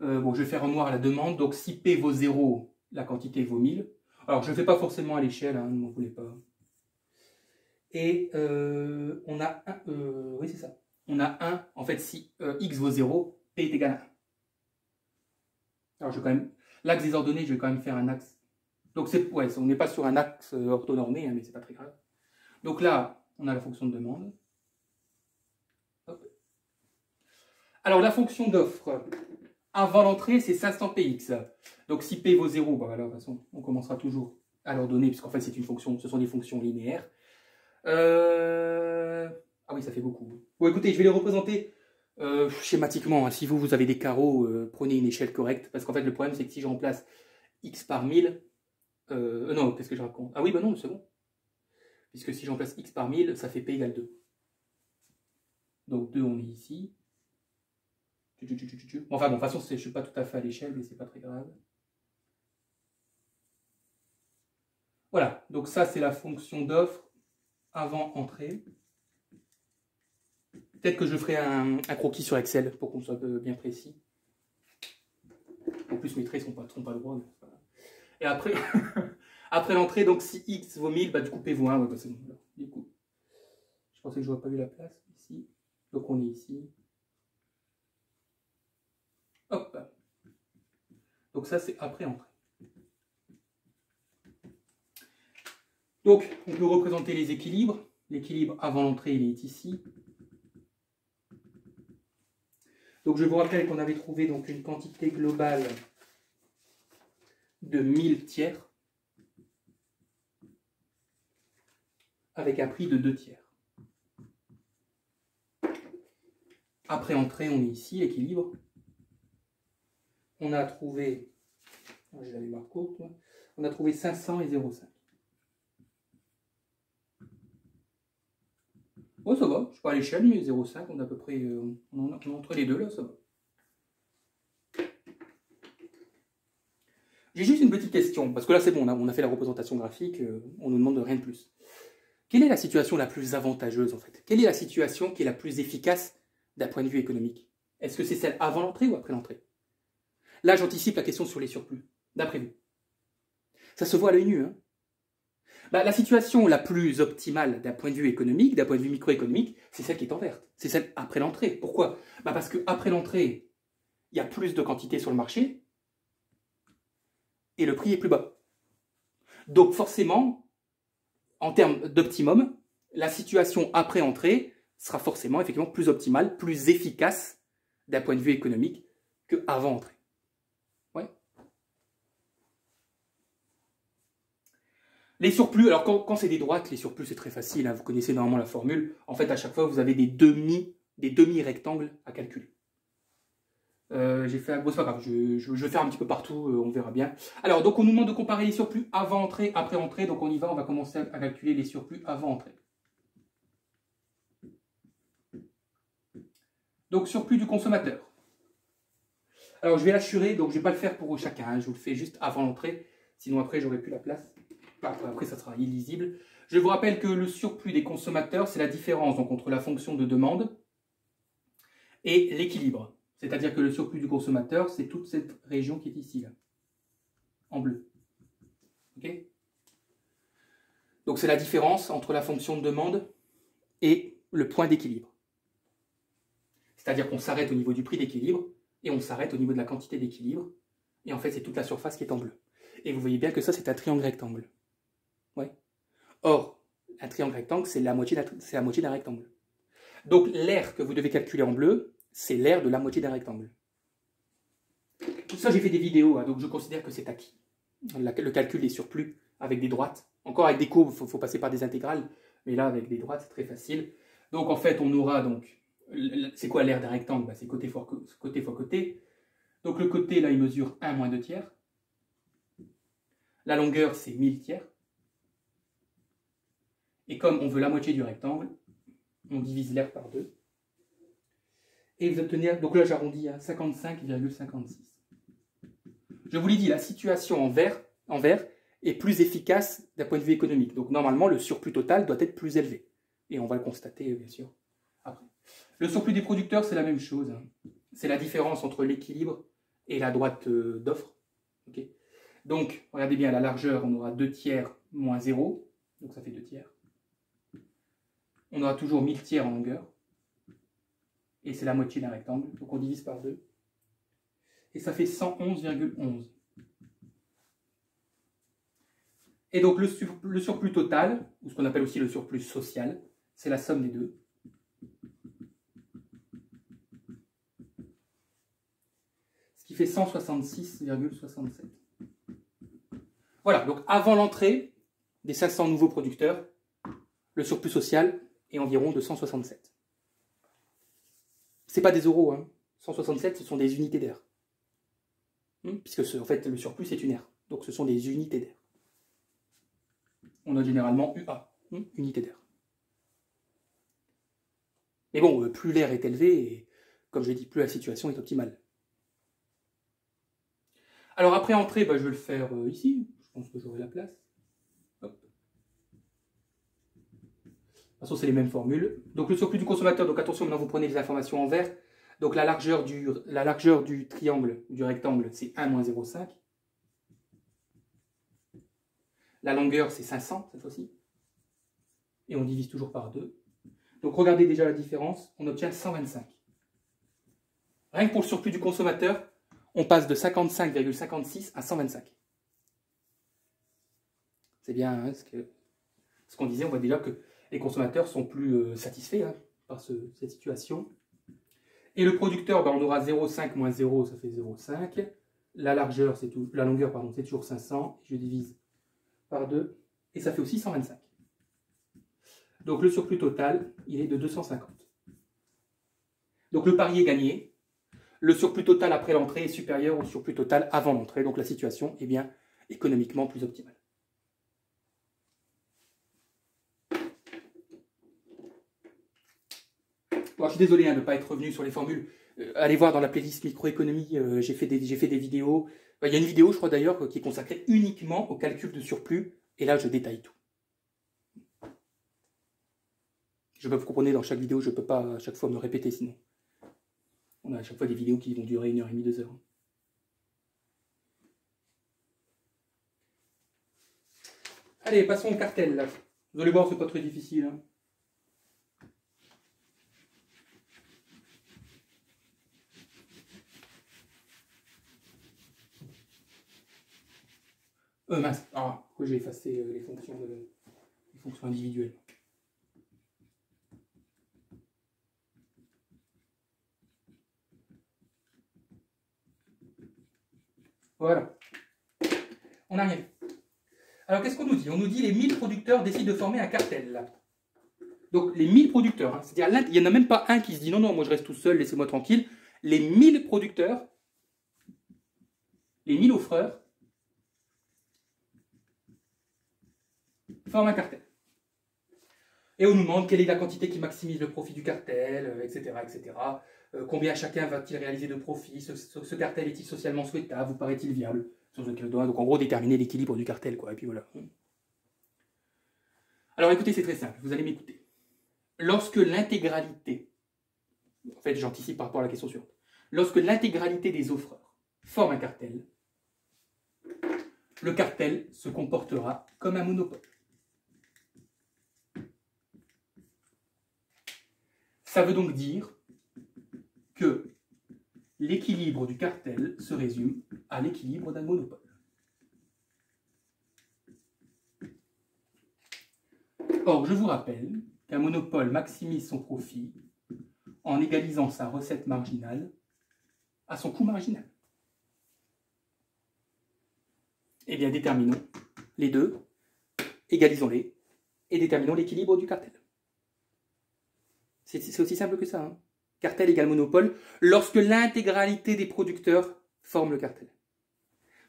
Bon, je vais faire en noir la demande. Donc, si P vaut 0, la quantité vaut 1000. Alors, je ne fais pas forcément à l'échelle, hein, ne m'en voulez pas. Et on a 1, oui, c'est ça. On a 1, en fait, si x vaut 0, P est égal à 1. Alors, je vais quand même, l'axe des ordonnées, je vais quand même faire un axe. Donc, ouais, on n'est pas sur un axe orthonormé, hein, mais c'est pas très grave. Donc là, on a la fonction de demande. Hop. Alors, la fonction d'offre, avant l'entrée, c'est 500 px. Donc, si P vaut 0, alors, de toute façon, on commencera toujours à l'ordonnée, puisqu'en fait, c'est une fonction, ce sont des fonctions linéaires. Ah oui, ça fait beaucoup. Bon, écoutez, je vais les représenter schématiquement. Hein. Si vous avez des carreaux, prenez une échelle correcte. Parce qu'en fait, le problème, c'est que si je remplace x par 1000... non, qu'est-ce que je raconte? Ah oui, non, c'est bon. puisque si j'emplace x par 1000, ça fait P égale 2. Donc 2, on est ici. Enfin bon, de toute façon, je ne suis pas tout à fait à l'échelle, mais c'est pas très grave. Voilà, donc ça, c'est la fonction d'offre avant entrée. Peut-être que je ferai un croquis sur Excel pour qu'on soit bien précis. En plus, mes traits ne sont pas droits. Et après, après l'entrée, donc si x vaut 1000, bah, du coup P vaut 1. Ouais, bah, c'est bon. Alors, du coup, je pensais que je n'aurais pas eu la place ici. Donc on est ici. Hop. Donc ça, c'est après entrée. Donc, on peut représenter les équilibres. L'équilibre avant l'entrée, il est ici. Donc je vous rappelle qu'on avait trouvé donc une quantité globale de 1000 tiers avec un prix de 2 tiers. Après entrée, on est ici, l'équilibre. On a trouvé, j'ai la mémoire courte, on a trouvé 500 et 0,5. Oh, ça va, je ne suis pas à l'échelle, mais 0,5, on est à peu près on est entre les deux, là, ça va. J'ai juste une petite question, parce que là, c'est bon, on a fait la représentation graphique, on nous demande de rien de plus. Quelle est la situation la plus avantageuse, en fait? Quelle est la situation qui est la plus efficace d'un point de vue économique? Est-ce que c'est celle avant l'entrée ou après l'entrée? Là, j'anticipe la question sur les surplus, d'après vous. Ça se voit à l'œil nu, hein? Bah, la situation la plus optimale d'un point de vue économique, d'un point de vue microéconomique, c'est celle qui est en verte. C'est celle après l'entrée. Pourquoi? Bah, parce qu'après l'entrée, il y a plus de quantité sur le marché et le prix est plus bas. Donc forcément, en termes d'optimum, la situation après entrée sera forcément effectivement plus optimale, plus efficace d'un point de vue économique qu'avant entrée. Ouais. Les surplus, alors quand c'est des droites, les surplus c'est très facile, hein, vous connaissez normalement la formule. En fait, à chaque fois, vous avez des demi-rectangles à calculer. J'ai fait, bon, c'est pas grave, je vais faire un petit peu partout, on verra bien. Alors, donc on nous demande de comparer les surplus avant entrée, après entrée, donc on y va, on va commencer à calculer les surplus avant entrée. Donc, surplus du consommateur. Alors, je vais l'assurer, donc je ne vais pas le faire pour chacun, hein, je vous le fais juste avant l'entrée, sinon après, j'aurai plus la place. Après, ça sera illisible. Je vous rappelle que le surplus des consommateurs, c'est la différence donc, entre la fonction de demande et l'équilibre. C'est-à-dire que le surplus du consommateur, c'est toute cette région qui est ici, là, en bleu. Okay. Donc, c'est la différence entre la fonction de demande et le point d'équilibre. C'est-à-dire qu'on s'arrête au niveau du prix d'équilibre et on s'arrête au niveau de la quantité d'équilibre. Et en fait, c'est toute la surface qui est en bleu. Et vous voyez bien que ça, c'est un triangle rectangle. Ouais. Or, un triangle rectangle, c'est la moitié d'un rectangle. Donc, l'aire que vous devez calculer en bleu, c'est l'aire de la moitié d'un rectangle. Tout ça, j'ai fait des vidéos, hein, donc je considère que c'est acquis. Le calcul des surplus avec des droites. Encore avec des courbes, il faut passer par des intégrales. Mais là, avec des droites, c'est très facile. Donc, en fait, on aura donc... C'est quoi l'aire d'un rectangle? Bah, c'est côté fois côté. Donc, le côté, là, il mesure 1 moins 2 tiers. La longueur, c'est 1000 tiers. Et comme on veut la moitié du rectangle, on divise l'aire par 2. Et vous obtenez, donc là j'arrondis à 55,56. Je vous l'ai dit, la situation en vert est plus efficace d'un point de vue économique. Donc normalement, le surplus total doit être plus élevé. Et on va le constater, bien sûr, après. Le surplus des producteurs, c'est la même chose. C'est la différence entre l'équilibre et la droite d'offre. Okay. Donc, regardez bien, à la largeur, on aura 2 tiers moins 0. Donc ça fait 2 tiers. On aura toujours 1000 tiers en longueur. Et c'est la moitié d'un rectangle. Donc on divise par 2. Et ça fait 111,11. Et donc le surplus total, ou ce qu'on appelle aussi le surplus social, c'est la somme des deux. Ce qui fait 166,67. Voilà, donc avant l'entrée des 500 nouveaux producteurs, le surplus social est environ de 167. Ce n'est pas des euros, hein. 167, ce sont des unités d'air. Puisque en fait, le surplus, c'est une aire. Donc ce sont des unités d'air. On note généralement UA. unité d'air. Mais bon, plus l'air est élevé, et comme je l'ai dit, plus la situation est optimale. Alors après entrée, je vais le faire ici. Je pense que j'aurai la place. Hop. De toute façon, c'est les mêmes formules. Donc le surplus du consommateur, donc attention, maintenant vous prenez les informations en vert. Donc la largeur du triangle, du rectangle, c'est 1 moins 0,5. La longueur, c'est 500 cette fois-ci. Et on divise toujours par 2. Donc regardez déjà la différence, on obtient 125. Rien que pour le surplus du consommateur, on passe de 55,56 à 125. C'est bien hein, ce qu'on disait, on voit déjà que les consommateurs sont plus satisfaits par cette situation. Et le producteur, on aura 0,5 moins 0, ça fait 0,5. La longueur, c'est toujours 500. Je divise par 2, et ça fait aussi 125. Donc le surplus total, il est de 250. Donc le pari est gagné. Le surplus total après l'entrée est supérieur au surplus total avant l'entrée. Donc la situation est bien économiquement plus optimale. Bon, je suis désolé de ne pas être revenu sur les formules. Allez voir dans la playlist microéconomie, j'ai fait des vidéos. Il y a une vidéo, je crois d'ailleurs, qui est consacrée uniquement au calcul de surplus. Et là, je détaille tout. Vous comprenez, dans chaque vidéo, je ne peux pas à chaque fois me répéter sinon. On a à chaque fois des vidéos qui vont durer 1h30, 2 heures. Allez, passons au cartel. Là. Vous allez voir, c'est pas très difficile. Hein. Mince. Ah, pourquoi j'ai effacé les fonctions individuelles. Voilà. On arrive. Alors, qu'est-ce qu'on nous dit? On nous dit les 1000 producteurs décident de former un cartel. Donc, les 1000 producteurs, hein, c'est-à-dire il n'y en a même pas un qui se dit non, non, moi je reste tout seul, laissez-moi tranquille. Les 1000 producteurs, les 1000 offreurs, forment un cartel. Et on nous demande quelle est la quantité qui maximise le profit du cartel, etc. etc. Combien chacun va-t-il réaliser de profit? Ce cartel est-il socialement souhaitable? Vous paraît-il viable? Donc en gros, déterminer l'équilibre du cartel, quoi. Et puis voilà. Alors écoutez, c'est très simple, vous allez m'écouter. Lorsque l'intégralité, en fait j'anticipe par rapport à la question suivante, lorsque l'intégralité des offreurs forme un cartel, le cartel se comportera comme un monopole. Ça veut donc dire que l'équilibre du cartel se résume à l'équilibre d'un monopole. Or, je vous rappelle qu'un monopole maximise son profit en égalisant sa recette marginale à son coût marginal. Eh bien, déterminons les deux, égalisons-les, et déterminons l'équilibre du cartel. C'est aussi simple que ça. Hein. Cartel égale monopole, lorsque l'intégralité des producteurs forme le cartel.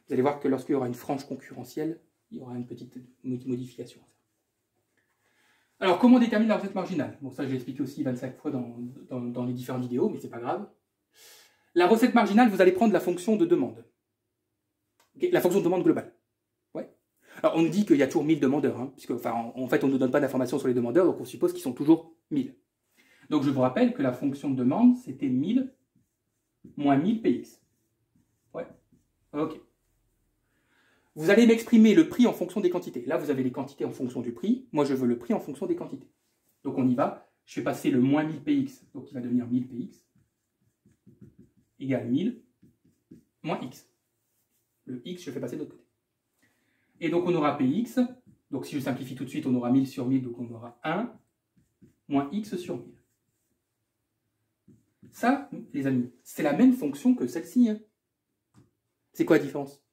Vous allez voir que lorsqu'il y aura une frange concurrentielle, il y aura une petite modification. Alors, comment on détermine la recette marginale? Bon, ça, je l'ai expliqué aussi 25 fois dans les différentes vidéos, mais c'est pas grave. La recette marginale, vous allez prendre la fonction de demande. Okay, la fonction de demande globale. Ouais. Alors, on nous dit qu'il y a toujours 1000 demandeurs, hein, puisque, en fait, on ne nous donne pas d'informations sur les demandeurs, donc on suppose qu'ils sont toujours 1000. Donc, je vous rappelle que la fonction de demande, c'était 1000 moins 1000 px. Ouais. Ok. Vous allez m'exprimer le prix en fonction des quantités. Là, vous avez les quantités en fonction du prix. Moi, je veux le prix en fonction des quantités. Donc, on y va. Je fais passer le moins 1000 px, donc il va devenir 1000 px, égale 1000 moins x. Le x, je fais passer de l'autre côté. Et donc, on aura px. Donc, si je simplifie tout de suite, on aura 1000 sur 1000, donc on aura 1 moins x sur 1000. Ça, les amis, c'est la même fonction que celle-ci. Hein. C'est quoi la différence?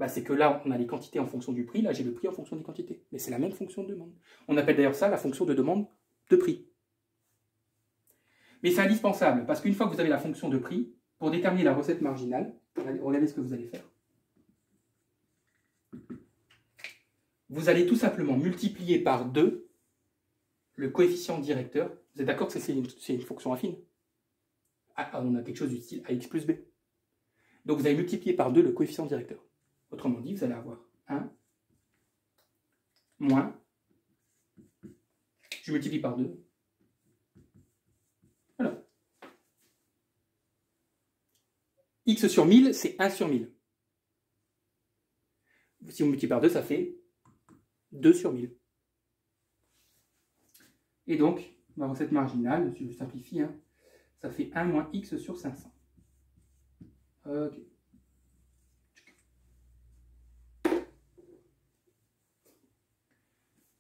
C'est que là, on a les quantités en fonction du prix. Là, j'ai le prix en fonction des quantités. Mais c'est la même fonction de demande. On appelle d'ailleurs ça la fonction de demande de prix. Mais c'est indispensable, parce qu'une fois que vous avez la fonction de prix, pour déterminer la recette marginale, regardez ce que vous allez faire. Vous allez tout simplement multiplier par 2 le coefficient directeur. Vous êtes d'accord que c'est une fonction affine? Ah, on a quelque chose du style ax plus b. Donc vous allez multiplier par 2 le coefficient directeur. Autrement dit, vous allez avoir 1 moins, je multiplie par 2. Voilà. X sur 1000, c'est 1 sur 1000. Si vous multipliez par 2, ça fait 2 sur 1000. Et donc, ma recette marginale, si je simplifie, hein, ça fait 1 moins x sur 500. Ok.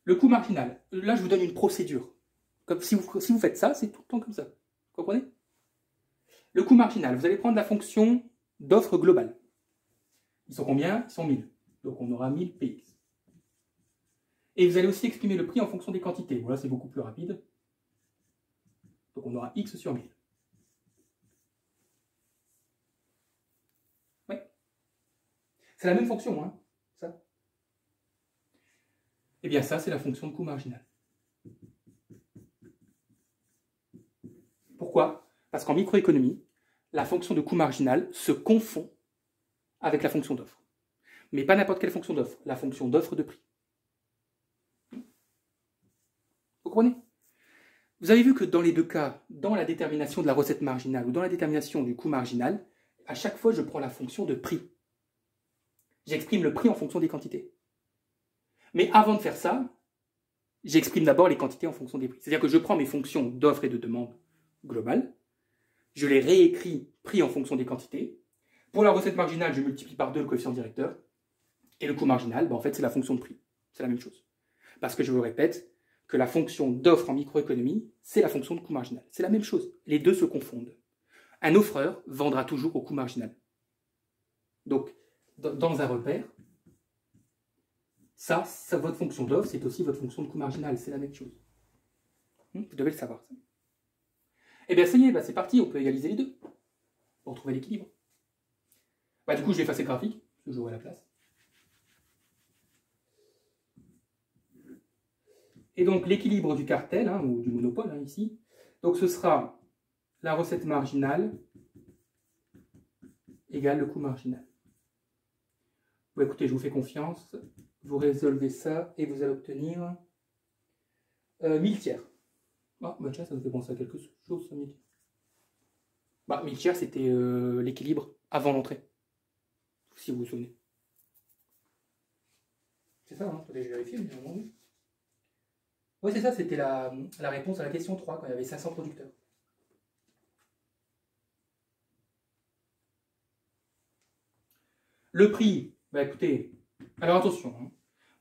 Le coût marginal. Là, je vous donne une procédure. Comme si vous faites ça, c'est tout le temps comme ça. Vous comprenez? Le coût marginal, vous allez prendre la fonction d'offre globale. Ils sont combien? Ils sont 1000. Donc, on aura 1000 px. Et vous allez aussi exprimer le prix en fonction des quantités. Voilà, c'est beaucoup plus rapide. Donc, on aura x sur 1000. Oui. C'est la même fonction, hein, ça. Eh bien, ça, c'est la fonction de coût marginal. Pourquoi? Parce qu'en microéconomie, la fonction de coût marginal se confond avec la fonction d'offre. Mais pas n'importe quelle fonction d'offre, la fonction d'offre de prix. Vous comprenez? Vous avez vu que dans les deux cas, dans la détermination de la recette marginale ou dans la détermination du coût marginal, à chaque fois, je prends la fonction de prix. J'exprime le prix en fonction des quantités. Mais avant de faire ça, j'exprime d'abord les quantités en fonction des prix. C'est-à-dire que je prends mes fonctions d'offre et de demande globales, je les réécris prix en fonction des quantités. Pour la recette marginale, je multiplie par 2 le coefficient directeur. Et le coût marginal, ben en fait, c'est la fonction de prix. C'est la même chose. Parce que je vous répète que la fonction d'offre en microéconomie, c'est la fonction de coût marginal. C'est la même chose. Les deux se confondent. Un offreur vendra toujours au coût marginal. Donc, dans un repère, ça votre fonction d'offre, c'est aussi votre fonction de coût marginal. C'est la même chose. Vous devez le savoir. Ça. Eh bien, ça y est, ben c'est parti. On peut égaliser les deux pour trouver l'équilibre. Bah, du coup, je vais effacer le graphique, parce que j'aurai la place. Et donc, l'équilibre du cartel, hein, ou du monopole, hein, ici, donc ce sera la recette marginale égale le coût marginal. Bon, écoutez, je vous fais confiance. Vous résolvez ça et vous allez obtenir 1000 tiers. Ah, bah tiens, ça me fait penser à quelque chose, ça, 1000 tiers. Bah, 1000 tiers, c'était l'équilibre avant l'entrée. Si vous vous souvenez. C'est ça, hein, attendez, je vérifie, mais normalement. Oui, c'est ça, c'était la réponse à la question 3, quand il y avait 500 producteurs. Le prix, bah écoutez, alors attention, hein,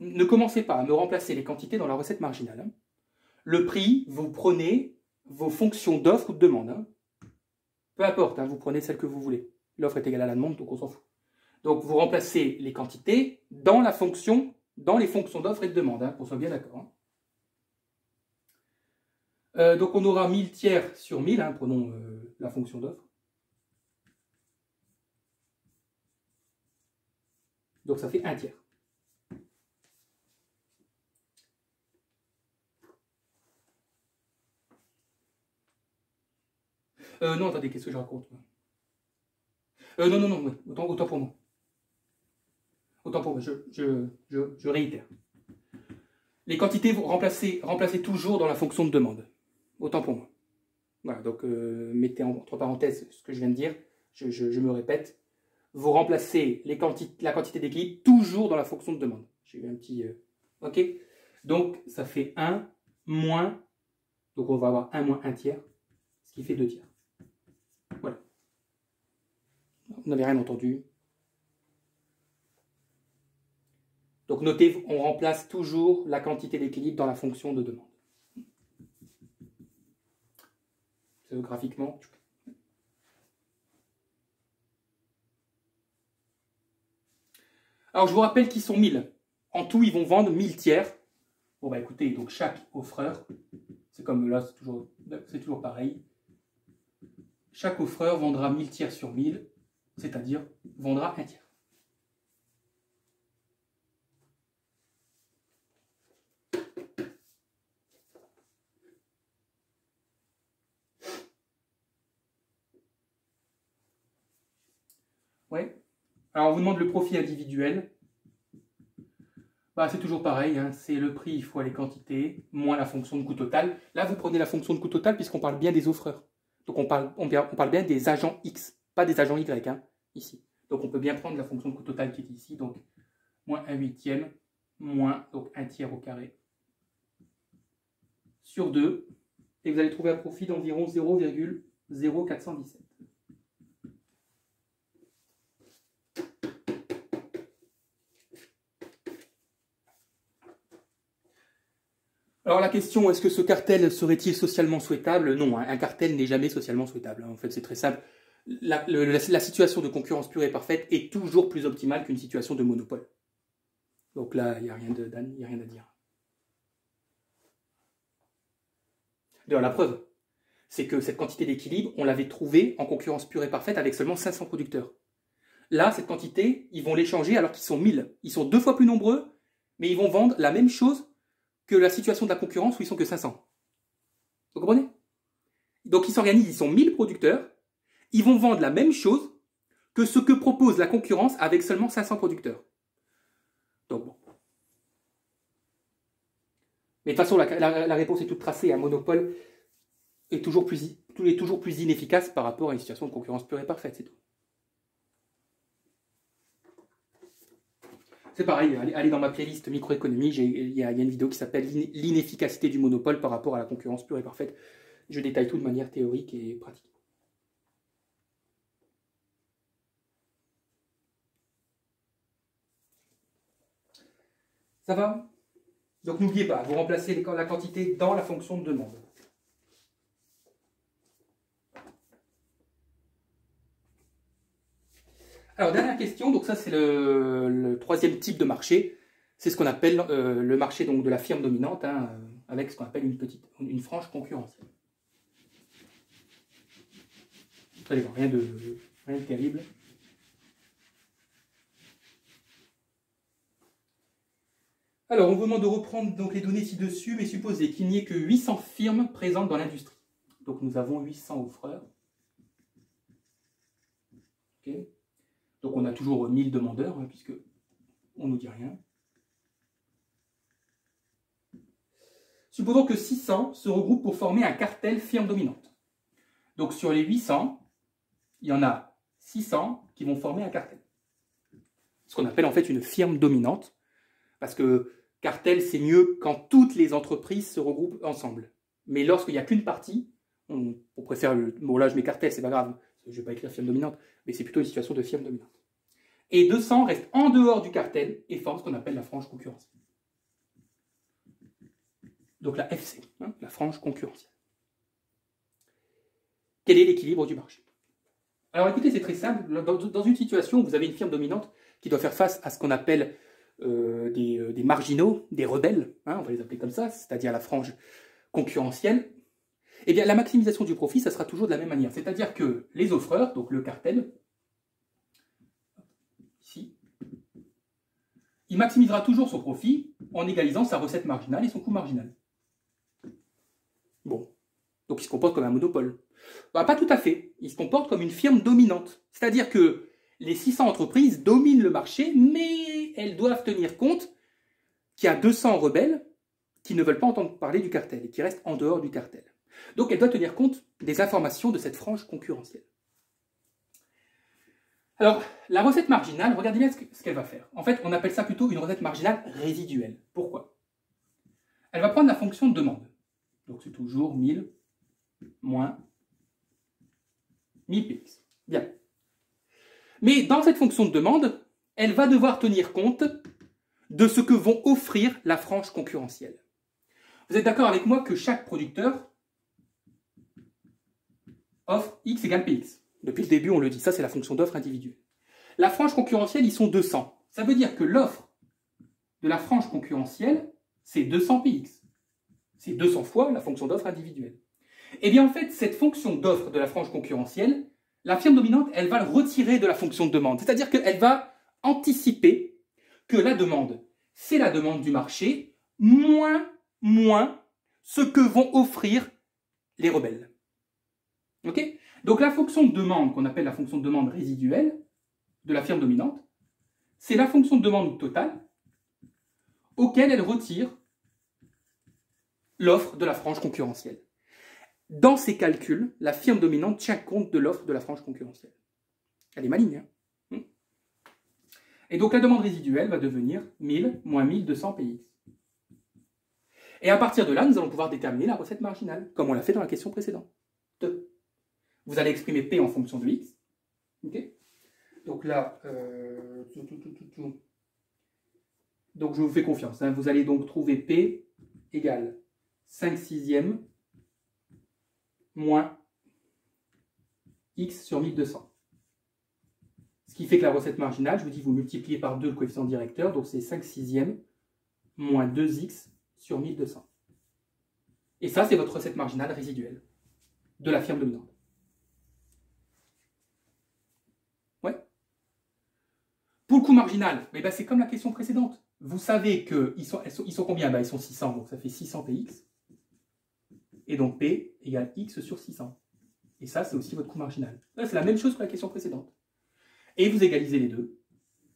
ne commencez pas à me remplacer les quantités dans la recette marginale. Hein. Le prix, vous prenez vos fonctions d'offre ou de demande. Hein. Peu importe, hein, vous prenez celle que vous voulez. L'offre est égale à la demande, donc on s'en fout. Donc vous remplacez les quantités dans la fonction, dans les fonctions d'offre et de demande, hein, qu'on soit bien d'accord. Hein. Donc on aura 1000 tiers sur 1000, hein, prenons la fonction d'offre. Donc ça fait 1 tiers. Non, attendez, qu'est-ce que je raconte? Non, autant pour moi. Autant pour moi, je réitère. Les quantités, vous remplacez toujours dans la fonction de demande. Autant pour moi. Voilà, donc mettez entre parenthèses ce que je viens de dire. Je me répète. Vous remplacez la quantité d'équilibre toujours dans la fonction de demande. J'ai eu un petit... ok. Donc, ça fait 1 moins... Donc, on va avoir 1 moins 1 tiers, ce qui fait 2 tiers. Voilà. Vous n'avez rien entendu. Donc, notez, on remplace toujours la quantité d'équilibre dans la fonction de demande. Graphiquement... Alors, je vous rappelle qu'ils sont 1000. En tout, ils vont vendre 1000 tiers. Bon, bah écoutez, donc chaque offreur, c'est comme là, c'est toujours pareil. Chaque offreur vendra 1000 tiers sur 1000, c'est-à-dire vendra 1 tiers. Ouais. Alors, on vous demande le profit individuel. Bah, c'est toujours pareil, hein. C'est le prix fois les quantités, moins la fonction de coût total. Là, vous prenez la fonction de coût total puisqu'on parle bien des offreurs. Donc, on parle bien des agents X, pas des agents Y, hein, ici. Donc, on peut bien prendre la fonction de coût total qui est ici. Donc, moins 1/8, moins donc 1/3 au carré sur 2. Et vous allez trouver un profit d'environ 0,0417. Alors la question, est-ce que ce cartel serait-il socialement souhaitable? Non, hein, un cartel n'est jamais socialement souhaitable. En fait, c'est très simple. La situation de concurrence pure et parfaite est toujours plus optimale qu'une situation de monopole. Donc là, il n'y a rien à dire. D'ailleurs, la preuve, c'est que cette quantité d'équilibre, on l'avait trouvée en concurrence pure et parfaite avec seulement 500 producteurs. Là, cette quantité, ils vont l'échanger alors qu'ils sont 1000. Ils sont 2 fois plus nombreux, mais ils vont vendre la même chose que la situation de la concurrence où ils sont que 500. Vous comprenez? Donc ils s'organisent, ils sont 1000 producteurs, ils vont vendre la même chose que ce que propose la concurrence avec seulement 500 producteurs. Donc bon. Mais de toute façon, la réponse est toute tracée. Un monopole est toujours plus inefficace par rapport à une situation de concurrence pure et parfaite, c'est tout. C'est pareil, allez dans ma playlist microéconomie, il y a une vidéo qui s'appelle l'inefficacité du monopole par rapport à la concurrence pure et parfaite. Je détaille tout de manière théorique et pratique. Ça va? Donc n'oubliez pas, vous remplacez la quantité dans la fonction de demande. Alors, dernière question, donc ça c'est le troisième type de marché. C'est ce qu'on appelle le marché donc, de la firme dominante, hein, avec ce qu'on appelle une frange concurrentielle. Vous allez voir, rien de terrible. Alors, on vous demande de reprendre donc, les données ci-dessus, mais supposez qu'il n'y ait que 800 firmes présentes dans l'industrie. Donc, nous avons 800 offreurs. Okay. Donc, on a toujours 1000 demandeurs, hein, puisque on ne nous dit rien. Supposons que 600 se regroupent pour former un cartel firme dominante. Donc, sur les 800, il y en a 600 qui vont former un cartel. Ce qu'on appelle en fait une firme dominante, parce que cartel, c'est mieux quand toutes les entreprises se regroupent ensemble. Mais lorsqu'il n'y a qu'une partie, on préfère bon là je mets cartel, c'est pas grave, je ne vais pas écrire firme dominante, mais c'est plutôt une situation de firme dominante. Et 200 restent en dehors du cartel et forment ce qu'on appelle la frange concurrentielle. Donc la FC, hein, la frange concurrentielle. Quel est l'équilibre du marché? Alors écoutez, c'est très simple. Dans une situation où vous avez une firme dominante qui doit faire face à ce qu'on appelle des marginaux, des rebelles, hein, on va les appeler comme ça, c'est-à-dire la frange concurrentielle, eh bien la maximisation du profit, ça sera toujours de la même manière. C'est-à-dire que les offreurs, donc le cartel, ici, il maximisera toujours son profit en égalisant sa recette marginale et son coût marginal. Bon, donc il se comporte comme un monopole. Bah, pas tout à fait, il se comporte comme une firme dominante. C'est-à-dire que les 600 entreprises dominent le marché, mais elles doivent tenir compte qu'il y a 200 rebelles qui ne veulent pas entendre parler du cartel et qui restent en dehors du cartel. Donc elles doivent tenir compte des informations de cette frange concurrentielle. Alors, la recette marginale, regardez bien ce qu'elle va faire. En fait, on appelle ça plutôt une recette marginale résiduelle. Pourquoi? Elle va prendre la fonction de demande. Donc c'est toujours 1000 moins 1000 px. Bien. Mais dans cette fonction de demande, elle va devoir tenir compte de ce que vont offrir la frange concurrentielle. Vous êtes d'accord avec moi que chaque producteur offre x égale px. Depuis le début, on le dit, ça c'est la fonction d'offre individuelle. La frange concurrentielle, ils sont 200. Ça veut dire que l'offre de la frange concurrentielle, c'est 200 px. C'est 200 fois la fonction d'offre individuelle. Et bien en fait, cette fonction d'offre de la frange concurrentielle, la firme dominante, elle va le retirer de la fonction de demande. C'est-à-dire qu'elle va anticiper que la demande, c'est la demande du marché, moins ce que vont offrir les rebelles. Ok? Donc la fonction de demande, qu'on appelle la fonction de demande résiduelle, de la firme dominante, c'est la fonction de demande totale auquel elle retire l'offre de la frange concurrentielle. Dans ces calculs, la firme dominante tient compte de l'offre de la frange concurrentielle. Elle est maligne, hein? Et donc la demande résiduelle va devenir 1000 moins 1200 px. Et à partir de là, nous allons pouvoir déterminer la recette marginale, comme on l'a fait dans la question précédente. Vous allez exprimer P en fonction de X. Okay, donc là, donc je vous fais confiance. Hein. Vous allez donc trouver P égale 5/6 moins X sur 1200. Ce qui fait que la recette marginale, je vous dis, vous multipliez par 2 le coefficient directeur, donc c'est 5/6 moins 2X sur 1200. Et ça, c'est votre recette marginale résiduelle de la firme dominante. Ouais. Pour le coût marginal, ben c'est comme la question précédente. Vous savez qu'ils sont combien? Ils sont 600, donc ça fait 600 px. Et donc P égale X sur 600. Et ça, c'est aussi votre coût marginal. C'est la même chose que la question précédente. Et vous égalisez les deux.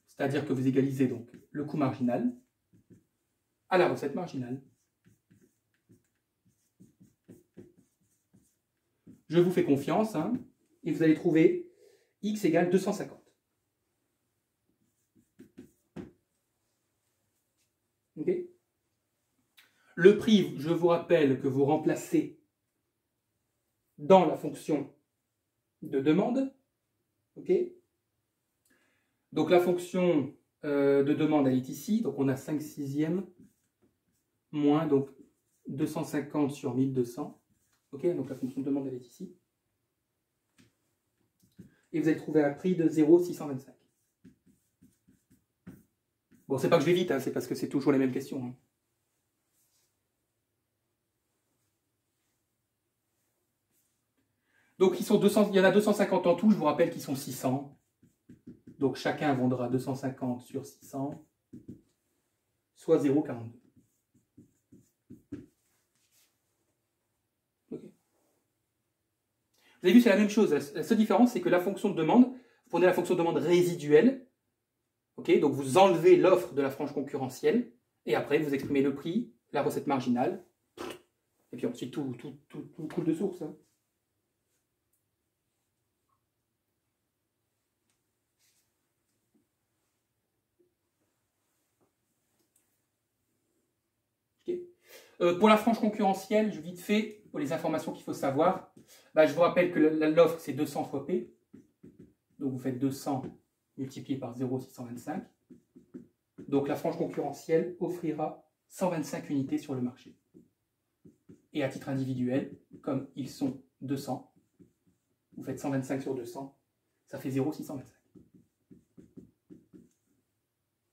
C'est-à-dire que vous égalisez donc le coût marginal à la recette marginale. Je vous fais confiance, hein, et vous allez trouver X égale 250. Okay. Le prix, je vous rappelle que vous remplacez dans la fonction de demande. Okay. Donc la fonction de demande, elle est ici. Donc on a 5/6 moins donc 250 sur 1200. Okay. Donc la fonction de demande, elle est ici. Et vous allez trouver un prix de 0,625. Bon, c'est pas que je vais vite, hein, c'est parce que c'est toujours les mêmes questions. Hein. Donc il y en a 250 en tout, je vous rappelle qu'ils sont 600. Donc chacun vendra 250 sur 600, soit 0,42. Okay. Vous avez vu, c'est la même chose. La seule différence, c'est que la fonction de demande, vous prenez la fonction de demande résiduelle. Okay, donc vous enlevez l'offre de la frange concurrentielle, et après vous exprimez le prix, la recette marginale, et puis ensuite tout coule de source. Hein. Okay. Pour la frange concurrentielle, je vite fait, pour les informations qu'il faut savoir, je vous rappelle que l'offre c'est 200 fois P, donc vous faites 200 multiplié par 0,625. Donc la frange concurrentielle offrira 125 unités sur le marché. Et à titre individuel, comme ils sont 200, vous faites 125 sur 200, ça fait 0,625.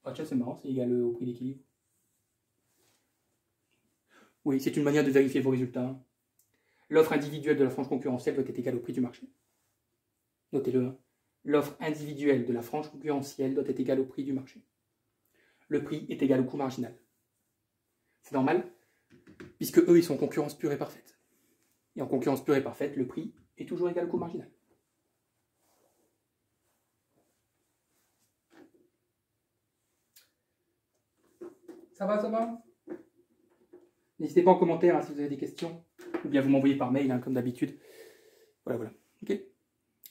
Ah tiens, c'est marrant, c'est égal au prix d'équilibre. Oui, c'est une manière de vérifier vos résultats. L'offre individuelle de la frange concurrentielle doit être égale au prix du marché. Notez-le. Hein. L'offre individuelle de la frange concurrentielle doit être égale au prix du marché. Le prix est égal au coût marginal. C'est normal, puisque eux, ils sont en concurrence pure et parfaite. Et en concurrence pure et parfaite, le prix est toujours égal au coût marginal. Ça va, ça va? N'hésitez pas en commentaire hein, si vous avez des questions, ou bien vous m'envoyez par mail, hein, comme d'habitude. Voilà. Ok.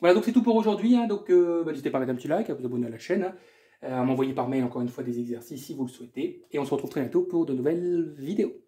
Voilà, donc c'est tout pour aujourd'hui. Hein, donc n'hésitez pas à mettre un petit like, à vous abonner à la chaîne, hein, à m'envoyer par mail encore une fois des exercices si vous le souhaitez. Et on se retrouve très bientôt pour de nouvelles vidéos.